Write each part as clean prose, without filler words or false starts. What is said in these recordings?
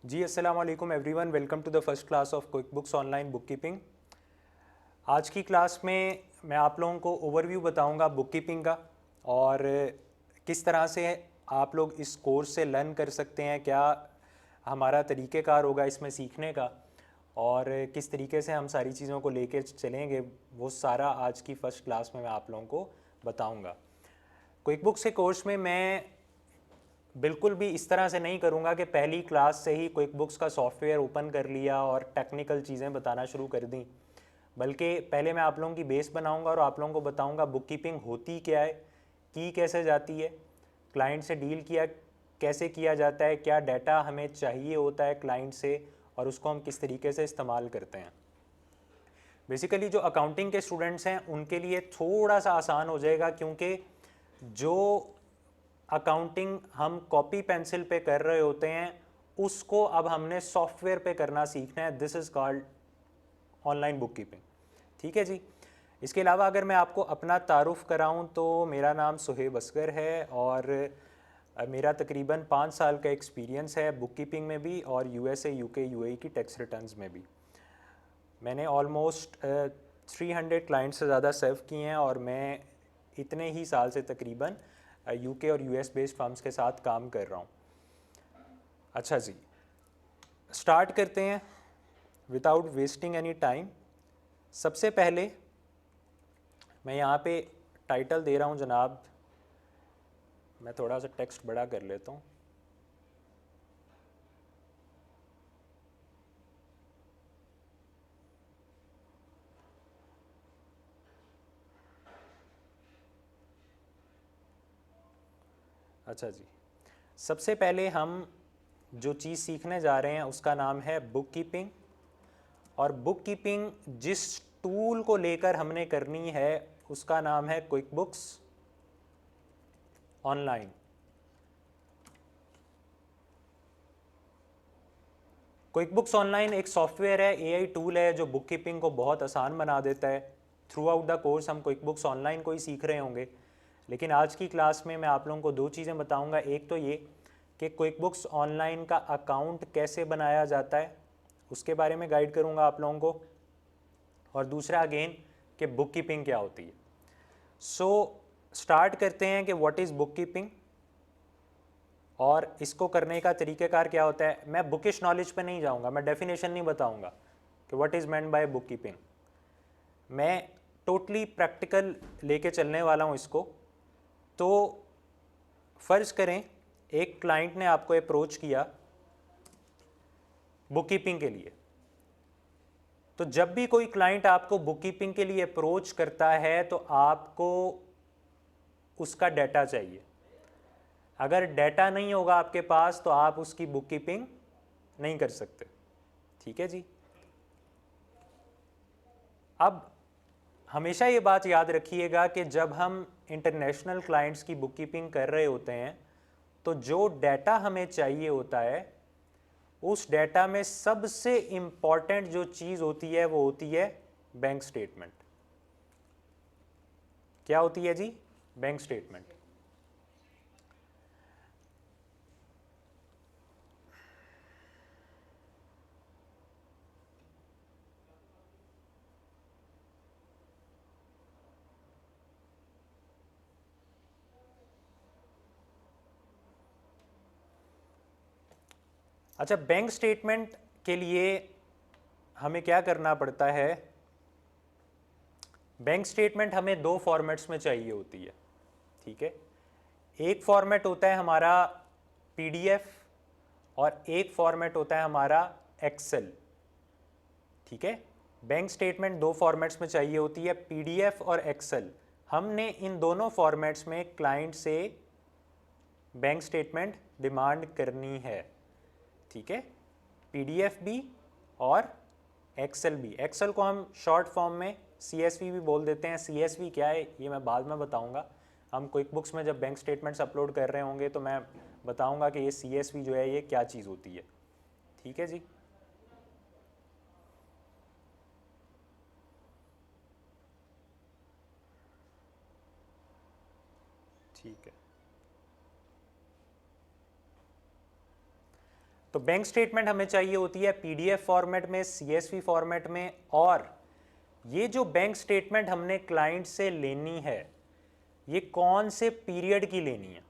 जी अस्सलाम वालेकुम everyone, welcome to the first class of QuickBooks online bookkeeping. आज की क्लास में मैं आप लोगों को ओवरव्यू बताऊंगा बुक कीपिंग का और किस तरह से आप लोग इस कोर्स से लर्न कर सकते हैं, क्या हमारा तरीक़ेकार होगा इसमें सीखने का और किस तरीके से हम सारी चीज़ों को लेकर चलेंगे, वो सारा आज की फ़र्स्ट क्लास में मैं आप लोगों को बताऊंगा। क्विक बुक्स के कोर्स में मैं बिल्कुल भी इस तरह से नहीं करूँगा कि पहली क्लास से ही क्विक बुक्स का सॉफ्टवेयर ओपन कर लिया और टेक्निकल चीज़ें बताना शुरू कर दी, बल्कि पहले मैं आप लोगों की बेस बनाऊँगा और आप लोगों को बताऊँगा बुक कीपिंग होती क्या है, की कैसे जाती है, क्लाइंट से डील किया कैसे किया जाता है, क्या डाटा हमें चाहिए होता है क्लाइंट से और उसको हम किस तरीके से इस्तेमाल करते हैं। बेसिकली जो अकाउंटिंग के स्टूडेंट्स हैं उनके लिए थोड़ा सा आसान हो जाएगा, क्योंकि जो अकाउंटिंग हम कॉपी पेंसिल पे कर रहे होते हैं उसको अब हमने सॉफ्टवेयर पे करना सीखना है। This is called online book keeping. ठीक है जी। इसके अलावा अगर मैं आपको अपना तारुफ कराऊं तो मेरा नाम सुहेब असगर है और मेरा तकरीबन 5 साल का एक्सपीरियंस है बुक कीपिंग में भी और यूएसए, यूके, यूएई की टैक्स रिटर्न्स में भी। मैंने ऑलमोस्ट 300 क्लाइंट से ज़्यादा सर्व किए हैं और मैं इतने ही साल से तकरीबन यूके और यूएस बेस्ड फर्म्स के साथ काम कर रहा हूँ। अच्छा जी, स्टार्ट करते हैं विदाउट वेस्टिंग एनी टाइम। सबसे पहले मैं यहाँ पे टाइटल दे रहा हूँ जनाब, मैं थोड़ा सा टेक्स्ट बड़ा कर लेता हूँ। अच्छा जी, सबसे पहले हम जो चीज़ सीखने जा रहे हैं उसका नाम है बुक कीपिंग। और बुक कीपिंग जिस टूल को लेकर हमने करनी है उसका नाम है quick books online. Quick books online एक सॉफ्टवेयर है, एआई टूल है जो बुक कीपिंग को बहुत आसान बना देता है। थ्रू आउट द कोर्स हम क्विक बुक्स ऑनलाइन को ही सीख रहे होंगे, लेकिन आज की क्लास में मैं आप लोगों को दो चीज़ें बताऊंगा। एक तो ये कि क्विक बुक्स ऑनलाइन का अकाउंट कैसे बनाया जाता है, उसके बारे में गाइड करूंगा आप लोगों को, और दूसरा अगेन कि बुक कीपिंग क्या होती है। सो स्टार्ट करते हैं कि व्हाट इज़ बुक कीपिंग और इसको करने का तरीक़ेकार क्या होता है। मैं बुकिश नॉलेज पे नहीं जाऊंगा, मैं डेफिनेशन नहीं बताऊंगा कि what is meant by book keeping. मैं टोटली प्रैक्टिकल लेके चलने वाला हूं इसको। तो फ़र्ज़ करें एक क्लाइंट ने आपको अप्रोच किया बुक कीपिंग के लिए। तो जब भी कोई क्लाइंट आपको बुक कीपिंग के लिए अप्रोच करता है तो आपको उसका डाटा चाहिए। अगर डाटा नहीं होगा आपके पास तो आप उसकी बुक कीपिंग नहीं कर सकते। ठीक है जी। अब हमेशा ये बात याद रखिएगा कि जब हम इंटरनेशनल क्लाइंट्स की बुक कीपिंग कर रहे होते हैं तो जो डाटा हमें चाहिए होता है उस डाटा में सबसे इंपॉर्टेंट जो चीज़ होती है वो होती है बैंक स्टेटमेंट। क्या होती है जी? Bank statement. अच्छा, बैंक स्टेटमेंट के लिए हमें क्या करना पड़ता है। बैंक स्टेटमेंट हमें दो फॉर्मेट्स में चाहिए होती है। ठीक है, एक फॉर्मेट होता है हमारा पीडीएफ और एक फॉर्मेट होता है हमारा एक्सेल। ठीक है, बैंक स्टेटमेंट दो फॉर्मेट्स में चाहिए होती है, पीडीएफ और एक्सेल। हमने इन दोनों फॉर्मेट्स में क्लाइंट से बैंक स्टेटमेंट डिमांड करनी है। ठीक है, पीडीएफ भी और एक्सेल भी। एक्सेल को हम शॉर्ट फॉर्म में सीएसवी भी बोल देते हैं। सीएसवी क्या है ये मैं बाद में बताऊंगा। हम क्विक बुक्स में जब बैंक स्टेटमेंट्स अपलोड कर रहे होंगे तो मैं बताऊंगा कि ये सीएसवी जो है ये क्या चीज़ होती है। ठीक है जी। ठीक है, तो बैंक स्टेटमेंट हमें चाहिए होती है पीडीएफ फॉर्मेट में, सीएसवी फॉर्मेट में, और ये जो बैंक स्टेटमेंट हमने क्लाइंट से लेनी है ये कौन से पीरियड की लेनी है,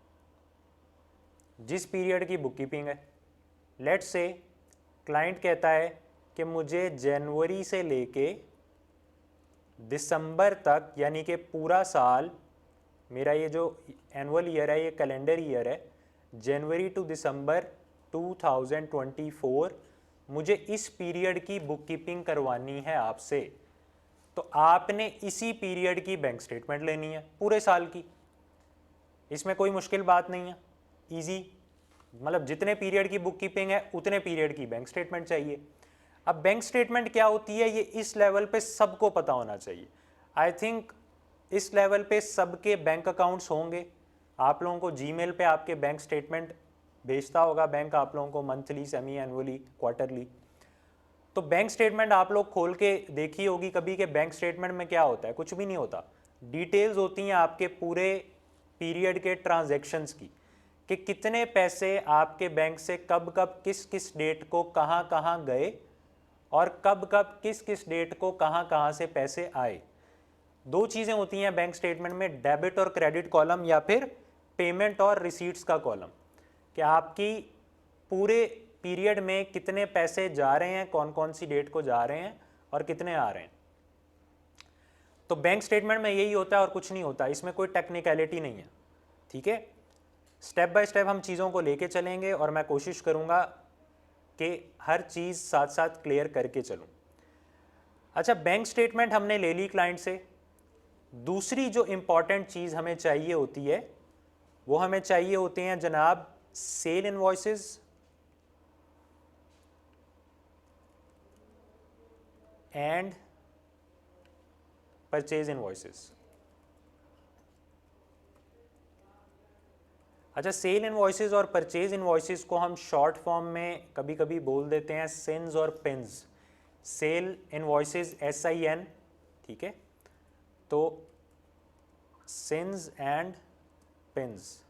जिस पीरियड की बुककीपिंग है। लेट्स से क्लाइंट कहता है कि मुझे जनवरी से लेके दिसंबर तक, यानी कि पूरा साल, मेरा ये जो एनुअल ईयर है ये कैलेंडर ईयर है, जनवरी टू दिसंबर 2024, मुझे इस पीरियड की बुककीपिंग करवानी है आपसे। तो आपने इसी पीरियड की बैंक स्टेटमेंट लेनी है पूरे साल की। इसमें कोई मुश्किल बात नहीं है, इजी, मतलब जितने पीरियड की बुककीपिंग है उतने पीरियड की बैंक स्टेटमेंट चाहिए। अब बैंक स्टेटमेंट क्या होती है ये इस लेवल पे सबको पता होना चाहिए। आई थिंक इस लेवल पे सबके बैंक अकाउंट्स होंगे। आप लोगों को जीमेल पे आपके बैंक स्टेटमेंट भेजता होगा बैंक आप लोगों को, मंथली, सेमी एनुअली, क्वार्टरली। तो बैंक स्टेटमेंट आप लोग खोल के देखी होगी कभी कि बैंक स्टेटमेंट में क्या होता है, कुछ भी नहीं होता। डिटेल्स होती हैं आपके पूरे पीरियड के ट्रांजैक्शंस की, कि कितने पैसे आपके बैंक से कब कब किस किस डेट को कहाँ कहाँ गए और कब कब किस किस डेट को कहाँ कहाँ से पैसे आए। दो चीज़ें होती हैं बैंक स्टेटमेंट में, डेबिट और क्रेडिट कॉलम, या फिर पेमेंट और रिसीट्स का कॉलम, कि आपकी पूरे पीरियड में कितने पैसे जा रहे हैं, कौन कौन सी डेट को जा रहे हैं और कितने आ रहे हैं। तो बैंक स्टेटमेंट में यही होता है और कुछ नहीं होता, इसमें कोई टेक्निकलिटी नहीं है। ठीक है, स्टेप बाय स्टेप हम चीज़ों को लेके चलेंगे और मैं कोशिश करूँगा कि हर चीज़ साथ साथ क्लियर करके चलूँ। अच्छा, बैंक स्टेटमेंट हमने ले ली क्लाइंट से। दूसरी जो इम्पॉर्टेंट चीज़ हमें चाहिए होती है वो हमें चाहिए होते हैं जनाब sale invoices and purchase invoices. अच्छा, सेल इनवॉइसेस और परचेज इनवॉइसेस को हम शॉर्ट फॉर्म में कभी कभी बोल देते हैं सिन्स और पिन्स। सेल इनवॉइसेस SIN, ठीक है, तो SINs and PINs.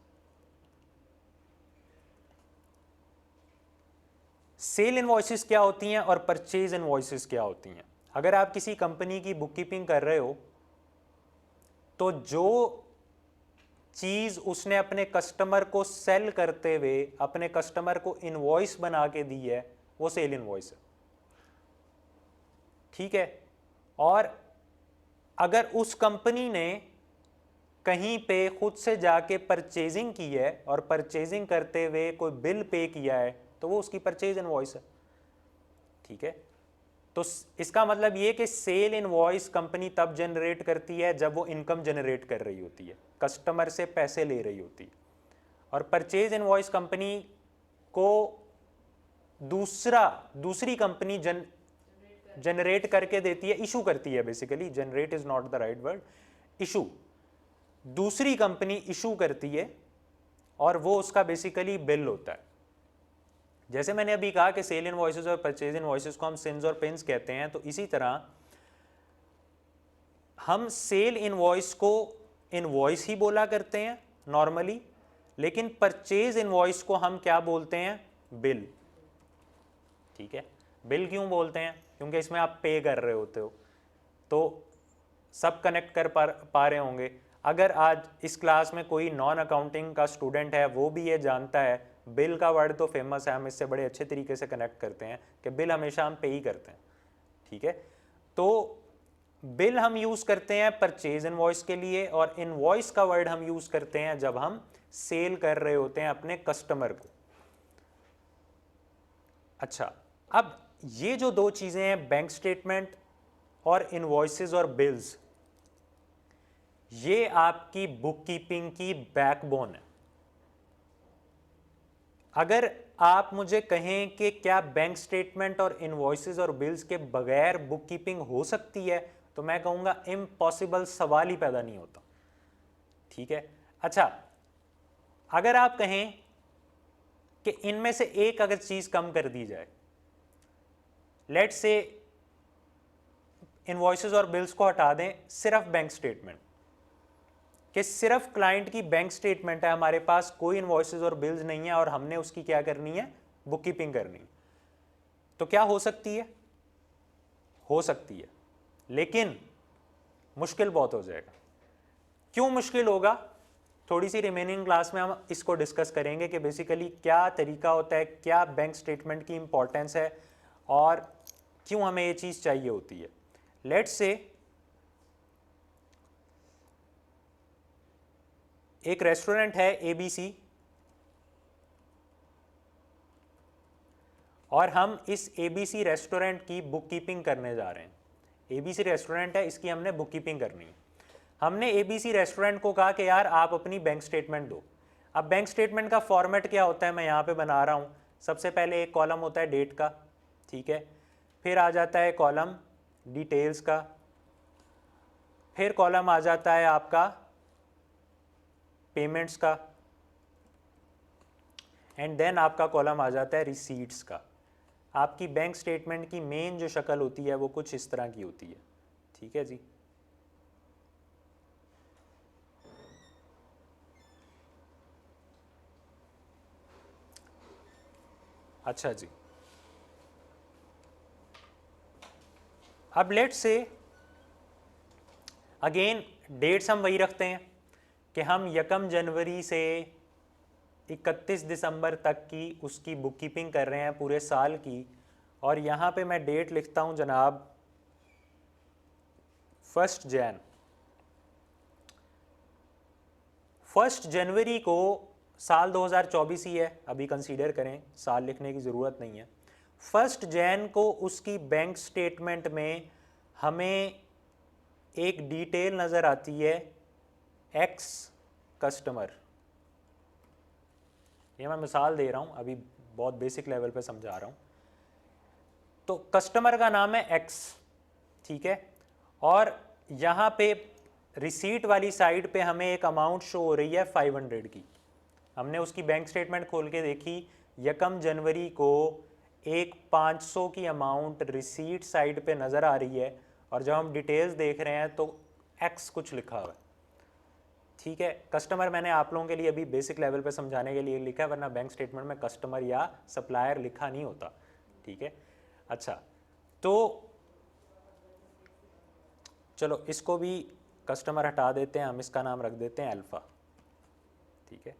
Sale invoices क्या होती हैं और परचेज इनवॉइसेस क्या होती हैं। अगर आप किसी कंपनी की बुककीपिंग कर रहे हो तो जो चीज़ उसने अपने कस्टमर को सेल करते हुए अपने कस्टमर को इनवॉइस बना के दी है वो सेल इनवॉइस है। ठीक है, और अगर उस कंपनी ने कहीं पे खुद से जाके परचेजिंग की है और परचेजिंग करते हुए कोई बिल पे किया है तो वो उसकी परचेज इनवॉइस है। ठीक है, तो इसका मतलब ये कि सेल इनवॉइस कंपनी तब जनरेट करती है जब वो इनकम जनरेट कर रही होती है, कस्टमर से पैसे ले रही होती है, और परचेज इनवॉइस कंपनी को दूसरी कंपनी जनरेट करके देती है, इशू करती है। Basically generate is not the right word, issue, दूसरी कंपनी इशू करती है और वो उसका बेसिकली बिल होता है। जैसे मैंने अभी कहा कि सेल इनवॉइसेस और परचेज इनवॉइसेस को हम सिन्स और पिन्स कहते हैं, तो इसी तरह हम सेल इनवॉइस को इनवॉइस ही बोला करते हैं नॉर्मली, लेकिन परचेज इनवॉइस को हम क्या बोलते हैं, बिल। ठीक है, बिल क्यों बोलते हैं, क्योंकि इसमें आप पे कर रहे होते हो। तो सब कनेक्ट कर पा रहे होंगे। अगर आज इस क्लास में कोई नॉन अकाउंटिंग का स्टूडेंट है वो भी ये जानता है, बिल का वर्ड तो फेमस है, हम इससे बड़े अच्छे तरीके से कनेक्ट करते हैं कि बिल हमेशा हम पे ही करते हैं। ठीक है, तो बिल हम यूज़ करते हैं परचेज इनवॉइस के लिए, और इनवॉइस का वर्ड हम यूज़ करते हैं जब हम सेल कर रहे होते हैं अपने कस्टमर को। अच्छा, अब ये जो दो चीज़ें हैं, बैंक स्टेटमेंट और इनवॉइसेस और बिल्स, ये आपकी बुककीपिंग की बैकबोन है। अगर आप मुझे कहें कि क्या बैंक स्टेटमेंट और इनवॉइसेस और बिल्स के बगैर बुककीपिंग हो सकती है, तो मैं कहूँगा इम्पॉसिबल, सवाल ही पैदा नहीं होता। ठीक है, अच्छा, अगर आप कहें कि इनमें से एक अगर चीज़ कम कर दी जाए, लेट्स से इनवॉइसेस और बिल्स को हटा दें, सिर्फ बैंक स्टेटमेंट, कि सिर्फ क्लाइंट की बैंक स्टेटमेंट है, हमारे पास कोई इनवॉइसेस और बिल्स नहीं है और हमने उसकी क्या करनी है, बुक कीपिंग करनी, तो क्या हो सकती है? हो सकती है, लेकिन मुश्किल बहुत हो जाएगा। क्यों मुश्किल होगा? थोड़ी सी रिमेनिंग क्लास में हम इसको डिस्कस करेंगे कि बेसिकली क्या तरीका होता है, क्या बैंक स्टेटमेंट की इंपॉर्टेंस है और क्यों हमें ये चीज़ चाहिए होती है। लेट्स से एक रेस्टोरेंट है ABC और हम इस ABC रेस्टोरेंट की बुक कीपिंग करने जा रहे हैं। ABC रेस्टोरेंट है, इसकी हमने बुक कीपिंग करनी है। हमने ABC रेस्टोरेंट को कहा कि यार आप अपनी बैंक स्टेटमेंट दो। अब बैंक स्टेटमेंट का फॉर्मेट क्या होता है, मैं यहाँ पे बना रहा हूँ। सबसे पहले एक कॉलम होता है डेट का, ठीक है, फिर आ जाता है कॉलम डिटेल्स का, फिर कॉलम आ जाता है आपका पेमेंट्स का, एंड देन आपका कॉलम आ जाता है रिसीट्स का। आपकी बैंक स्टेटमेंट की मेन जो शक्ल होती है वो कुछ इस तरह की होती है, ठीक है जी। अच्छा जी, अब लेट्स से अगेन डेट्स हम वही रखते हैं कि हम 1 जनवरी से 31 दिसंबर तक की उसकी बुक कीपिंग कर रहे हैं पूरे साल की। और यहाँ पे मैं डेट लिखता हूँ जनाब 1 जनवरी को। साल 2024 ही है, अभी कंसीडर करें, साल लिखने की ज़रूरत नहीं है। 1 जैन को उसकी बैंक स्टेटमेंट में हमें एक डिटेल नज़र आती है एक्स कस्टमर। ये मैं मिसाल दे रहा हूँ, अभी बहुत बेसिक लेवल पे समझा रहा हूँ। तो कस्टमर का नाम है एक्स, ठीक है, और यहाँ पे रिसीट वाली साइड पे हमें एक अमाउंट शो हो रही है 500 की। हमने उसकी बैंक स्टेटमेंट खोल के देखी, 1 जनवरी को एक 500 की अमाउंट रिसीट साइड पे नज़र आ रही है, और जब हम डिटेल्स देख रहे हैं तो एक्स कुछ लिखा हुआ है, ठीक है। कस्टमर मैंने आप लोगों के लिए अभी बेसिक लेवल पे समझाने के लिए लिखा है, वरना बैंक स्टेटमेंट में कस्टमर या सप्लायर लिखा नहीं होता, ठीक है। अच्छा, तो चलो इसको भी कस्टमर हटा देते हैं, हम इसका नाम रख देते हैं अल्फ़ा, ठीक है।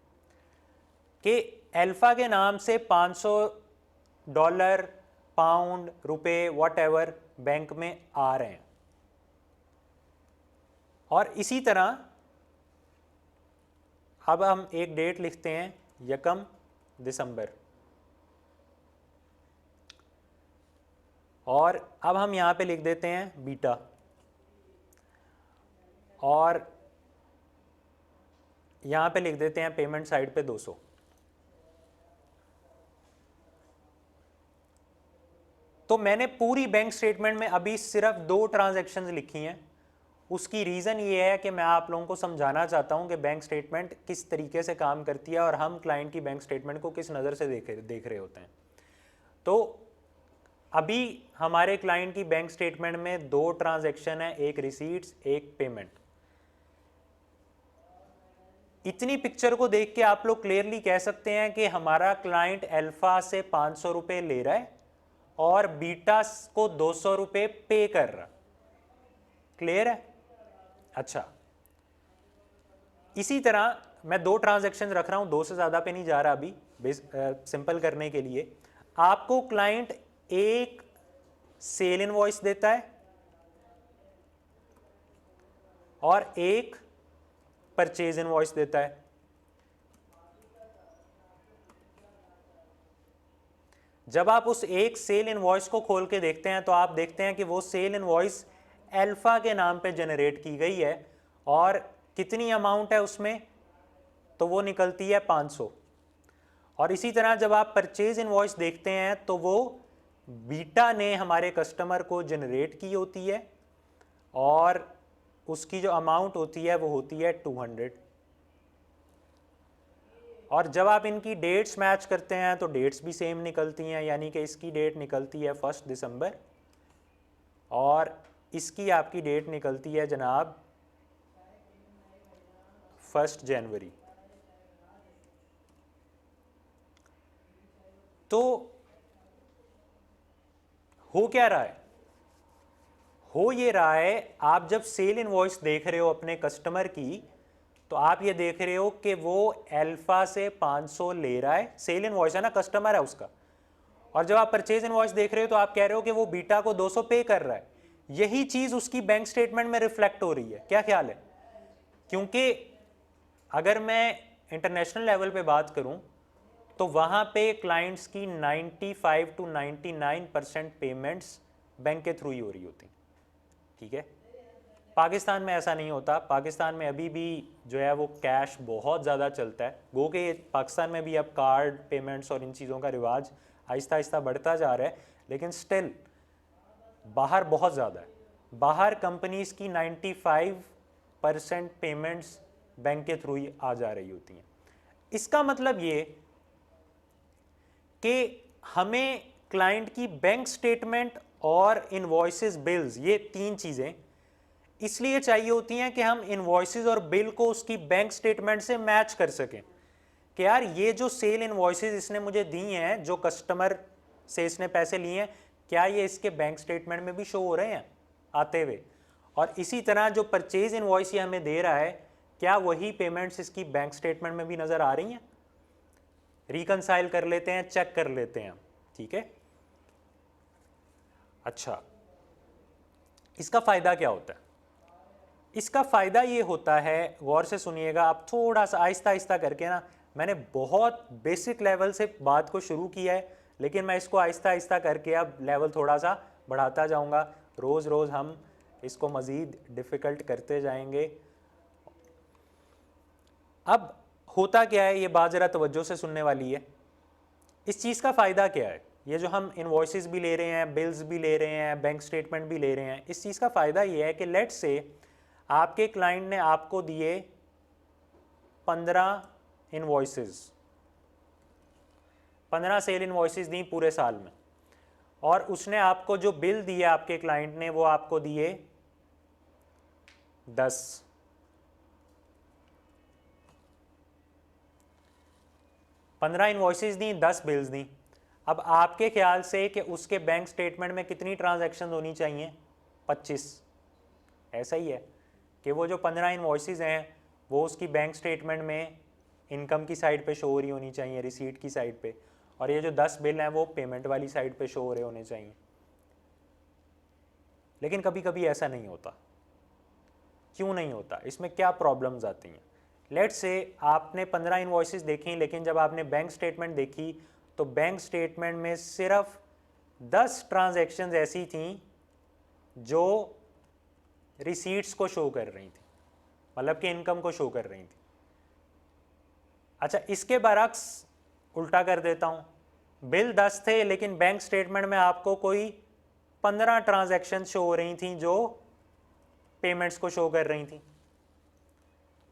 कि अल्फ़ा के नाम से $500, पाउंड, रुपए, वॉटएवर बैंक में आ रहे हैं। और इसी तरह अब हम एक डेट लिखते हैं 1 दिसंबर, और अब हम यहाँ पे लिख देते हैं बीटा, और यहाँ पे लिख देते हैं पेमेंट साइड पे 200। तो मैंने पूरी बैंक स्टेटमेंट में अभी सिर्फ 2 ट्रांजैक्शंस लिखी हैं। उसकी रीज़न ये है कि मैं आप लोगों को समझाना चाहता हूँ कि बैंक स्टेटमेंट किस तरीके से काम करती है और हम क्लाइंट की बैंक स्टेटमेंट को किस नज़र से देख रहे होते हैं। तो अभी हमारे क्लाइंट की बैंक स्टेटमेंट में 2 ट्रांजैक्शन है, एक रिसीट्स, एक पेमेंट। इतनी पिक्चर को देख के आप लोग क्लियरली कह सकते हैं कि हमारा क्लाइंट अल्फा से 500 रुपये ले रहा है और बीटा को 200 रुपये पे कर रहा। क्लियर है? अच्छा, इसी तरह मैं 2 ट्रांजैक्शन रख रहा हूं, 2 से ज़्यादा पे नहीं जा रहा अभी, सिंपल करने के लिए। आपको क्लाइंट एक सेल इनवॉइस देता है और एक परचेज इनवॉइस देता है। जब आप उस एक सेल इनवॉइस को खोल के देखते हैं तो आप देखते हैं कि वो सेल इनवॉइस अल्फा के नाम पे जनरेट की गई है, और कितनी अमाउंट है उसमें, तो वो निकलती है 500। और इसी तरह जब आप परचेज इनवॉइस देखते हैं तो वो बीटा ने हमारे कस्टमर को जनरेट की होती है, और उसकी जो अमाउंट होती है वो होती है 200। और जब आप इनकी डेट्स मैच करते हैं तो डेट्स भी सेम निकलती हैं, यानी कि इसकी डेट निकलती है 1 दिसंबर और इसकी आपकी डेट निकलती है जनाब 1 जनवरी। तो हो क्या रहा है, हो ये रहा है, आप जब सेल इनवॉइस देख रहे हो अपने कस्टमर की, तो आप ये देख रहे हो कि वो अल्फा से 500 ले रहा है, सेल इनवॉइस है ना, कस्टमर है उसका। और जब आप परचेज इनवॉइस देख रहे हो तो आप कह रहे हो कि वो बीटा को 200 पे कर रहा है। यही चीज उसकी बैंक स्टेटमेंट में रिफ्लेक्ट हो रही है। क्या ख्याल है? क्योंकि अगर मैं इंटरनेशनल लेवल पे बात करूं तो वहां पे क्लाइंट्स की 95 to 99% पेमेंट्स बैंक के थ्रू ही हो रही होती, ठीक है। पाकिस्तान में ऐसा नहीं होता। पाकिस्तान में अभी भी जो है वो कैश बहुत ज़्यादा चलता है। गो के पाकिस्तान में भी अब कार्ड पेमेंट्स और इन चीज़ों का रिवाज आहिस्ता आहिस्ता बढ़ता जा रहा है, लेकिन स्टिल बाहर बहुत ज़्यादा है। बाहर कंपनीज़ की 95% पेमेंट्स बैंक के थ्रू ही आ जा रही होती हैं। इसका मतलब ये कि हमें क्लाइंट की बैंक स्टेटमेंट और इनवॉइसेस, बिल्स, ये तीन चीज़ें इसलिए चाहिए होती हैं कि हम इनवॉइसेस और बिल को उसकी बैंक स्टेटमेंट से मैच कर सकें कि यार ये जो सेल इनवॉइसेस इसने मुझे दी हैं, जो कस्टमर से इसने पैसे लिए हैं, क्या ये इसके बैंक स्टेटमेंट में भी शो हो रहे हैं आते हुए। और इसी तरह जो परचेज इनवॉइस ये हमें दे रहा है, क्या वही पेमेंट्स इसकी बैंक स्टेटमेंट में भी नज़र आ रही हैं। रिकंसाइल कर लेते हैं, चेक कर लेते हैं, ठीक है। अच्छा, इसका फ़ायदा क्या होता है? इसका फ़ायदा ये होता है, गौर से सुनिएगा आप, थोड़ा सा आहिस्ता आहिस्ता करके ना, मैंने बहुत बेसिक लेवल से बात को शुरू किया है, लेकिन मैं इसको आहिस्ता आहिस्ता करके अब लेवल थोड़ा सा बढ़ाता जाऊंगा। रोज़ रोज़ हम इसको मज़ीद डिफ़िकल्ट करते जाएंगे। अब होता क्या है, ये बात ज़रा तवज्जो से सुनने वाली है। इस चीज़ का फ़ायदा क्या है? ये जो हम इनवॉइसेस भी ले रहे हैं, बिल्स भी ले रहे हैं, बैंक स्टेटमेंट भी ले रहे हैं, इस चीज़ का फ़ायदा ये है कि लेट्स से आपके क्लाइंट ने आपको दिए 15 इनवॉइसेस, 15 सेल इनवॉइसेस दी पूरे साल में, और उसने आपको जो बिल दिए आपके क्लाइंट ने वो आपको दिए 10। 15 इनवॉइसेस दी, 10 बिल्स दी। अब आपके ख्याल से कि उसके बैंक स्टेटमेंट में कितनी ट्रांजैक्शन होनी चाहिए? 25। ऐसा ही है कि वो जो 15 इनवॉइसेस हैं वो उसकी बैंक स्टेटमेंट में इनकम की साइड पे शो हो रही होनी चाहिए, रिसीट की साइड पे, और ये जो 10 बिल हैं वो पेमेंट वाली साइड पे शो हो रहे होने चाहिए। लेकिन कभी कभी ऐसा नहीं होता। क्यों नहीं होता? इसमें क्या प्रॉब्लम्स आती हैं? लेट्स से आपने 15 इनवॉइसेस देखी, लेकिन जब आपने बैंक स्टेटमेंट देखी तो बैंक स्टेटमेंट में सिर्फ 10 ट्रांजैक्शंस ऐसी थी जो रिसीट्स को शो कर रही थी, मतलब कि इनकम को शो कर रही थी। अच्छा, इसके बरक्स उल्टा कर देता हूँ, बिल 10 थे लेकिन बैंक स्टेटमेंट में आपको कोई 15 ट्रांजैक्शन शो हो रही थी जो पेमेंट्स को शो कर रही थी।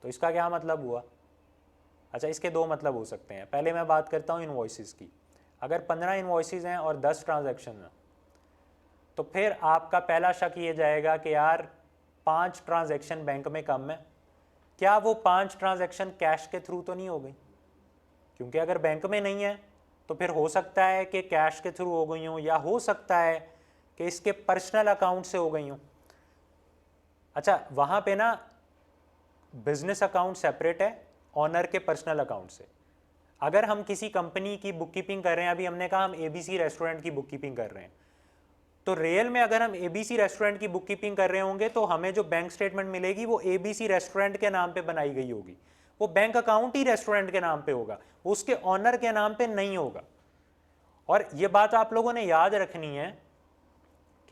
तो इसका क्या मतलब हुआ? अच्छा, इसके दो मतलब हो सकते हैं। पहले मैं बात करता हूँ इनवॉइसेस की। अगर 15 इनवॉइसेस हैं और 10 ट्रांजैक्शन हैं, तो फिर आपका पहला शक ये जाएगा कि यार 5 ट्रांजैक्शन बैंक में कम है, क्या वो 5 ट्रांजैक्शन कैश के थ्रू तो नहीं हो गई? क्योंकि अगर बैंक में नहीं है तो फिर हो सकता है कि कैश के थ्रू हो गई हों, या हो सकता है कि इसके पर्सनल अकाउंट से हो गई हों। अच्छा, वहाँ पे ना बिजनेस अकाउंट सेपरेट है ऑनर के पर्सनल अकाउंट से। अगर हम किसी कंपनी की बुक कीपिंग कर रहे हैं, अभी हमने कहा हम ABC रेस्टोरेंट की बुक कीपिंग कर रहे हैं, तो रियल में अगर हम ABC रेस्टोरेंट की बुक कीपिंग कर रहे होंगे तो हमें जो बैंक स्टेटमेंट मिलेगी वो ABC रेस्टोरेंट के नाम पे बनाई गई होगी। वो बैंक अकाउंट ही रेस्टोरेंट के नाम पे होगा, उसके ऑनर के नाम पे नहीं होगा। और ये बात आप लोगों ने याद रखनी है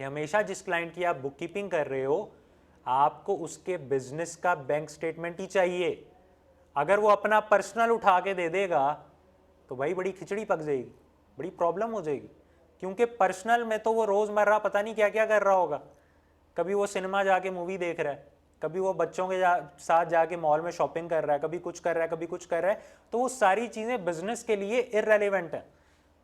कि हमेशा जिस क्लाइंट की आप बुक कीपिंग कर रहे हो, आपको उसके बिजनेस का बैंक स्टेटमेंट ही चाहिए। अगर वो अपना पर्सनल उठा के दे देगा तो भाई बड़ी खिचड़ी पक जाएगी, बड़ी प्रॉब्लम हो जाएगी। क्योंकि पर्सनल में तो वो रोज़मर्रा पता नहीं क्या क्या कर रहा होगा। कभी वो सिनेमा जाके मूवी देख रहा है, कभी वो बच्चों के साथ जाके मॉल में शॉपिंग कर रहा है, कभी कुछ कर रहा है, कभी कुछ कर रहा है। तो वो सारी चीज़ें बिजनेस के लिए इररेलेवेंट हैं।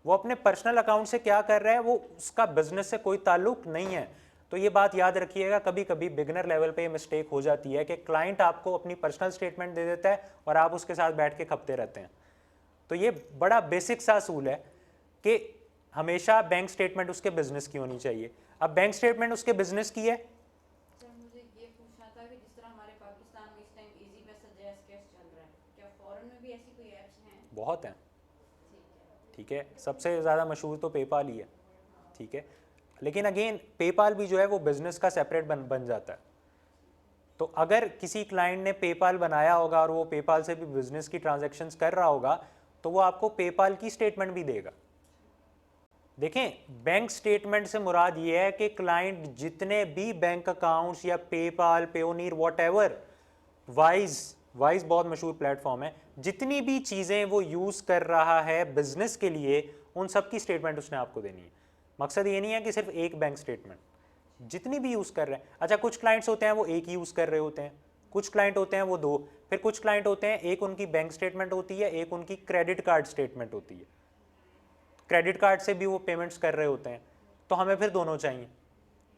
वो अपने पर्सनल अकाउंट से क्या कर रहा है वो उसका बिजनेस से कोई ताल्लुक नहीं है। तो ये बात याद रखिएगा, कभी कभी बिगनर लेवल पे ये मिस्टेक हो जाती है कि क्लाइंट आपको अपनी पर्सनल स्टेटमेंट दे देता है और आप उसके साथ बैठ के खपते रहते हैं। तो ये बड़ा बेसिक सा असूल है कि हमेशा बैंक स्टेटमेंट उसके बिजनेस की होनी चाहिए। अब बैंक स्टेटमेंट उसके बिजनेस की है। सर मुझे ये पूछना था कि जिस तरह हमारे पाकिस्तान में इस टाइम इजी पैसा जैज़ कैश चल रहा है, क्या फॉरेन में भी ऐसी कोई ऐप्स हैं? बहुत हैं, ठीक है। ठीक है, सबसे ज़्यादा मशहूर तो पेपाल ही है, ठीक है, लेकिन अगेन पेपाल भी जो है वो बिजनेस का सेपरेट बन जाता है। तो अगर किसी क्लाइंट ने पेपाल बनाया होगा और वो पेपाल से भी बिजनेस की ट्रांजैक्शंस कर रहा होगा तो वो आपको पेपाल की स्टेटमेंट भी देगा। देखें, बैंक स्टेटमेंट से मुराद ये है कि क्लाइंट जितने भी बैंक अकाउंट्स या पेपाल, पेयोनीर, वॉटएवर, वाइज बहुत मशहूर प्लेटफॉर्म है, जितनी भी चीज़ें वो यूज़ कर रहा है बिजनेस के लिए, उन सब की स्टेटमेंट उसने आपको देनी है। मकसद ये नहीं है कि सिर्फ एक बैंक स्टेटमेंट, जितनी भी यूज़ कर रहे हैं। अच्छा, कुछ क्लाइंट्स होते हैं वो एक ही यूज़ कर रहे होते हैं, कुछ क्लाइंट होते हैं वो दो, फिर कुछ क्लाइंट होते हैं एक उनकी बैंक स्टेटमेंट होती है, एक उनकी क्रेडिट कार्ड स्टेटमेंट होती है, क्रेडिट कार्ड से भी वो पेमेंट्स कर रहे होते हैं, तो हमें फिर दोनों चाहिए,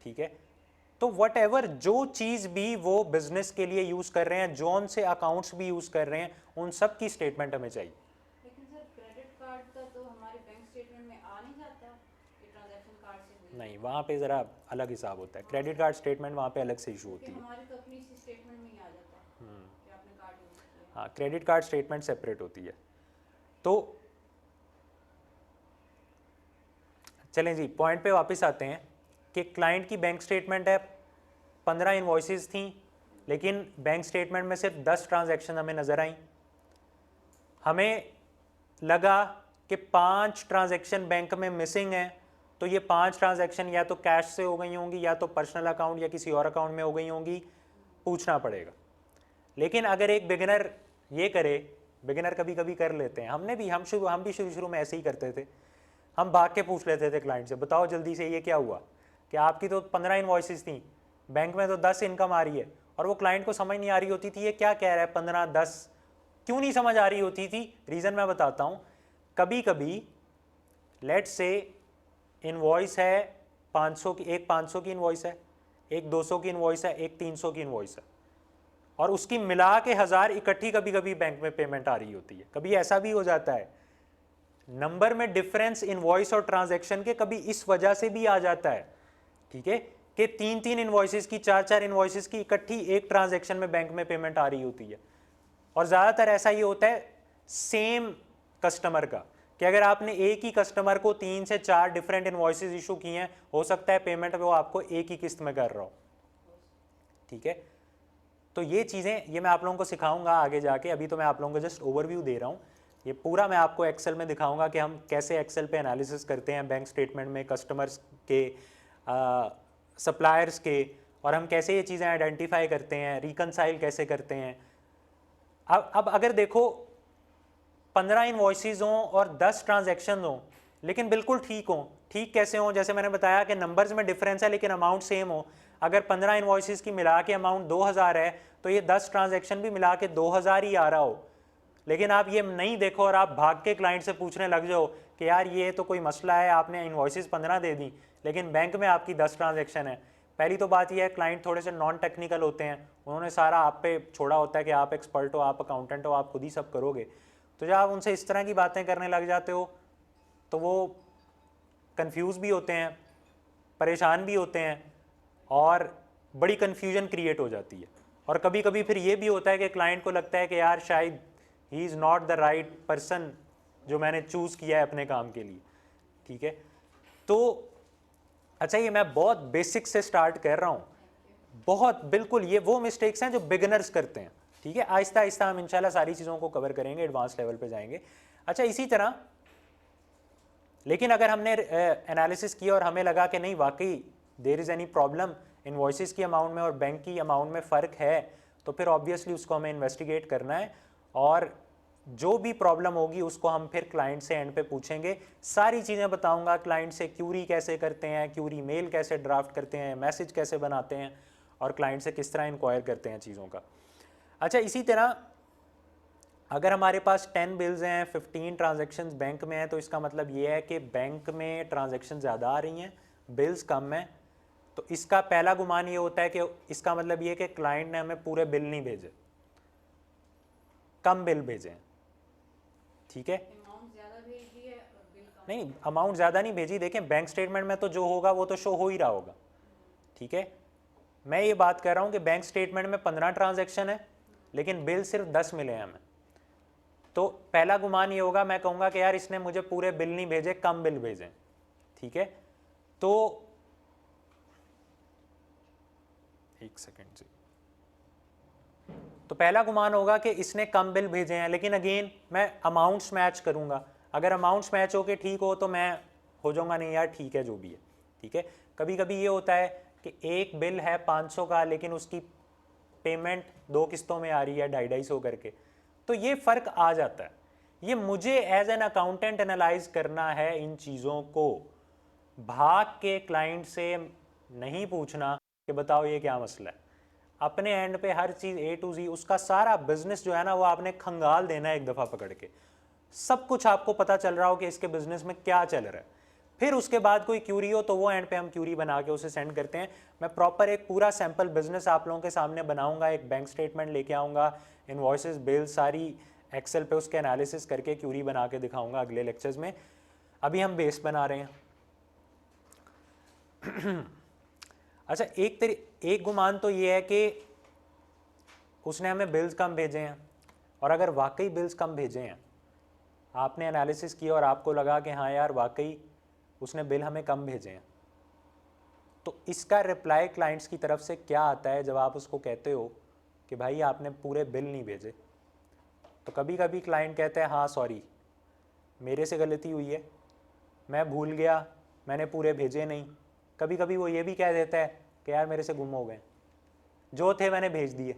ठीक है। तो वट एवर जो चीज़ भी वो बिजनेस के लिए यूज़ कर रहे हैं, जौन से अकाउंट्स भी यूज़ कर रहे हैं, उन सब की स्टेटमेंट हमें चाहिए। लेकिन सर क्रेडिट कार्ड का तो हमारे बैंक स्टेटमेंट में आ नहीं जाता कि ट्रांजैक्शन कार्ड से हुई है। नहीं, वहाँ पे ज़रा अलग हिसाब होता है, क्रेडिट कार्ड स्टेटमेंट वहाँ पे अलग से इशू होती क्योंकि है। हमारे तो अपनी इसी स्टेटमेंट में ही आ जाता है कि आपने कार्ड यूज़ किया। हाँ, क्रेडिट कार्ड स्टेटमेंट सेपरेट होती है। तो चलें जी, पॉइंट पे वापस आते हैं कि क्लाइंट की बैंक स्टेटमेंट है, 15 इन्वॉइसेस थी, लेकिन बैंक स्टेटमेंट में सिर्फ 10 ट्रांजैक्शन हमें नज़र आई। हमें लगा कि 5 ट्रांजैक्शन बैंक में मिसिंग हैं, तो ये 5 ट्रांजैक्शन या तो कैश से हो गई होंगी या तो पर्सनल अकाउंट या किसी और अकाउंट में हो गई होंगी, पूछना पड़ेगा। लेकिन अगर एक बिगिनर ये करे, बिगिनर कभी कभी कर लेते हैं, हम भी शुरू में ऐसे ही करते थे, हम भाग के पूछ लेते थे क्लाइंट से, बताओ जल्दी से ये क्या हुआ कि आपकी तो 15 इन्वॉइसेस थी, बैंक में तो 10 इनकम आ रही है, और वो क्लाइंट को समझ नहीं आ रही होती थी ये क्या कह रहा है 15 10। क्यों नहीं समझ आ रही होती थी? रीज़न मैं बताता हूँ। कभी कभी लेट से इन्वॉइस है 500 की, एक 500 की इन्वॉइस है, एक 200 की इन्वॉइस है, एक 300 की इन्वॉइस है, और उसकी मिला के 1000 इकट्ठी कभी कभी बैंक में पेमेंट आ रही होती है। कभी ऐसा भी हो जाता है, नंबर में डिफरेंस इनवॉइस और ट्रांजैक्शन के कभी इस वजह से भी आ जाता है, ठीक है, कि 3 इनवॉइसेस की, 4 इनवॉइसेस की इकट्ठी एक ट्रांजैक्शन में बैंक में पेमेंट आ रही होती है। और ज़्यादातर ऐसा ही होता है सेम कस्टमर का, कि अगर आपने एक ही कस्टमर को 3 से 4 डिफरेंट इनवॉइसेस इशू किए हैं, हो सकता है पेमेंट वो आपको एक ही किस्त में कर रहा हो, ठीक है। तो ये चीज़ें, ये मैं आप लोगों को सिखाऊंगा आगे जाके, अभी तो मैं आप लोगों को जस्ट ओवरव्यू दे रहा हूँ। ये पूरा मैं आपको एक्सेल में दिखाऊंगा कि हम कैसे एक्सेल पे एनालिसिस करते हैं बैंक स्टेटमेंट में कस्टमर्स के, सप्लायर्स के, और हम कैसे ये चीज़ें आइडेंटिफाई करते हैं, रिकनसाइल कैसे करते हैं। अब अगर देखो 15 इन्वॉइसेस हों और 10 ट्रांजैक्शन हों, लेकिन बिल्कुल ठीक हों, ठीक कैसे हों? जैसे मैंने बताया कि नंबर्स में डिफरेंस है लेकिन अमाउंट सेम हो। अगर 15 इन्वॉइसेस की मिला के अमाउंट 2000 है, तो ये 10 ट्रांजैक्शन भी मिला के 2000 ही आ रहा हो, लेकिन आप ये नहीं देखो और आप भाग के क्लाइंट से पूछने लग जाओ कि यार ये तो कोई मसला है, आपने इन्वॉइसेस 15 दे दी लेकिन बैंक में आपकी 10 ट्रांजैक्शन है। पहली तो बात यह है, क्लाइंट थोड़े से नॉन टेक्निकल होते हैं, उन्होंने सारा आप पे छोड़ा होता है कि आप एक्सपर्ट हो, आप अकाउंटेंट हो, आप खुद ही सब करोगे। तो जब आप उनसे इस तरह की बातें करने लग जाते हो तो वो कंफ्यूज भी होते हैं, परेशान भी होते हैं, और बड़ी कन्फ्यूजन क्रिएट हो जाती है। और कभी कभी फिर ये भी होता है कि क्लाइंट को लगता है कि यार शायद he is not the right person जो मैंने चूज़ किया है अपने काम के लिए, ठीक है। तो अच्छा, ये मैं बहुत बेसिक से स्टार्ट कर रहा हूँ, बहुत बिल्कुल ये वो मिस्टेक्स हैं जो बिगिनर्स करते हैं, ठीक है। आहिस्ता आहिस्ता हम इंशाल्लाह सारी चीज़ों को कवर करेंगे, एडवांस लेवल पे जाएंगे। अच्छा, इसी तरह लेकिन अगर हमने एनालिसिस किया और हमें लगा कि नहीं वाकई there is any problem, invoices की अमाउंट में और बैंक की अमाउंट में फ़र्क है, तो फिर ऑब्वियसली उसको हमें इन्वेस्टिगेट करना है, और जो भी प्रॉब्लम होगी उसको हम फिर क्लाइंट से एंड पे पूछेंगे। सारी चीज़ें बताऊंगा, क्लाइंट से क्यूरी कैसे करते हैं, क्यूरी मेल कैसे ड्राफ्ट करते हैं, मैसेज कैसे बनाते हैं, और क्लाइंट से किस तरह इंक्वायर करते हैं चीज़ों का। अच्छा, इसी तरह अगर हमारे पास 10 बिल्स हैं, 15 ट्रांजैक्शंस बैंक में हैं, तो इसका मतलब ये है कि बैंक में ट्रांजैक्शन ज़्यादा आ रही हैं, बिल्स कम हैं। तो इसका पहला गुमान ये होता है कि इसका मतलब ये है कि क्लाइंट ने हमें पूरे बिल नहीं भेजे, कम बिल भेजे हैं, ठीक है। अमाउंट ज़्यादा भेज दी है और बिल नहीं, अमाउंट ज़्यादा नहीं भेजी। देखें बैंक स्टेटमेंट में तो जो होगा वो तो शो हो ही रहा होगा, ठीक है। मैं ये बात कर रहा हूँ कि बैंक स्टेटमेंट में 15 ट्रांजैक्शन है लेकिन बिल सिर्फ 10 मिले हैं हमें। तो पहला गुमान ये होगा, मैं कहूँगा कि यार इसने मुझे पूरे बिल नहीं भेजे, कम बिल भेजे, ठीक है। तो एक सेकेंड जी, तो पहला गुमान होगा कि इसने कम बिल भेजे हैं, लेकिन अगेन मैं अमाउंट्स मैच करूँगा। अगर अमाउंट्स मैच हो के ठीक हो तो मैं हो जाऊँगा नहीं यार ठीक है जो भी है, ठीक है। कभी कभी ये होता है कि एक बिल है 500 का लेकिन उसकी पेमेंट 2 किस्तों में आ रही है 250-250 करके, तो ये फ़र्क आ जाता है। ये मुझे एज एन अकाउंटेंट एनालाइज करना है इन चीज़ों को, भाग के क्लाइंट से नहीं पूछना कि बताओ ये क्या मसला है। अपने एंड पे हर चीज़ A to Z, उसका सारा बिजनेस जो है ना वो आपने खंगाल देना है एक दफ़ा पकड़ के, सब कुछ आपको पता चल रहा हो कि इसके बिजनेस में क्या चल रहा है। फिर उसके बाद कोई क्यूरी हो तो वो एंड पे हम क्यूरी बना के उसे सेंड करते हैं। मैं प्रॉपर एक पूरा सैम्पल बिजनेस आप लोगों के सामने बनाऊंगा, एक बैंक स्टेटमेंट लेके आऊँगा, इनवॉइसेस, बिल सारी एक्सेल पे उसके एनालिसिस करके क्यूरी बना के दिखाऊंगा अगले लेक्चर्स में। अभी हम बेस बना रहे हैं। अच्छा, एक गुमान तो ये है कि उसने हमें बिल्स कम भेजे हैं, और अगर वाकई बिल्स कम भेजे हैं, आपने एनालिसिस किया और आपको लगा कि हाँ यार वाकई उसने बिल हमें कम भेजे हैं, तो इसका रिप्लाई क्लाइंट्स की तरफ से क्या आता है जब आप उसको कहते हो कि भाई आपने पूरे बिल नहीं भेजे। तो कभी कभी क्लाइंट कहते हैं हाँ सॉरी मेरे से गलती हुई है, मैं भूल गया, मैंने पूरे भेजे नहीं। कभी कभी वो ये भी कह देता है कि यार मेरे से गुम हो गए, जो थे मैंने भेज दिए,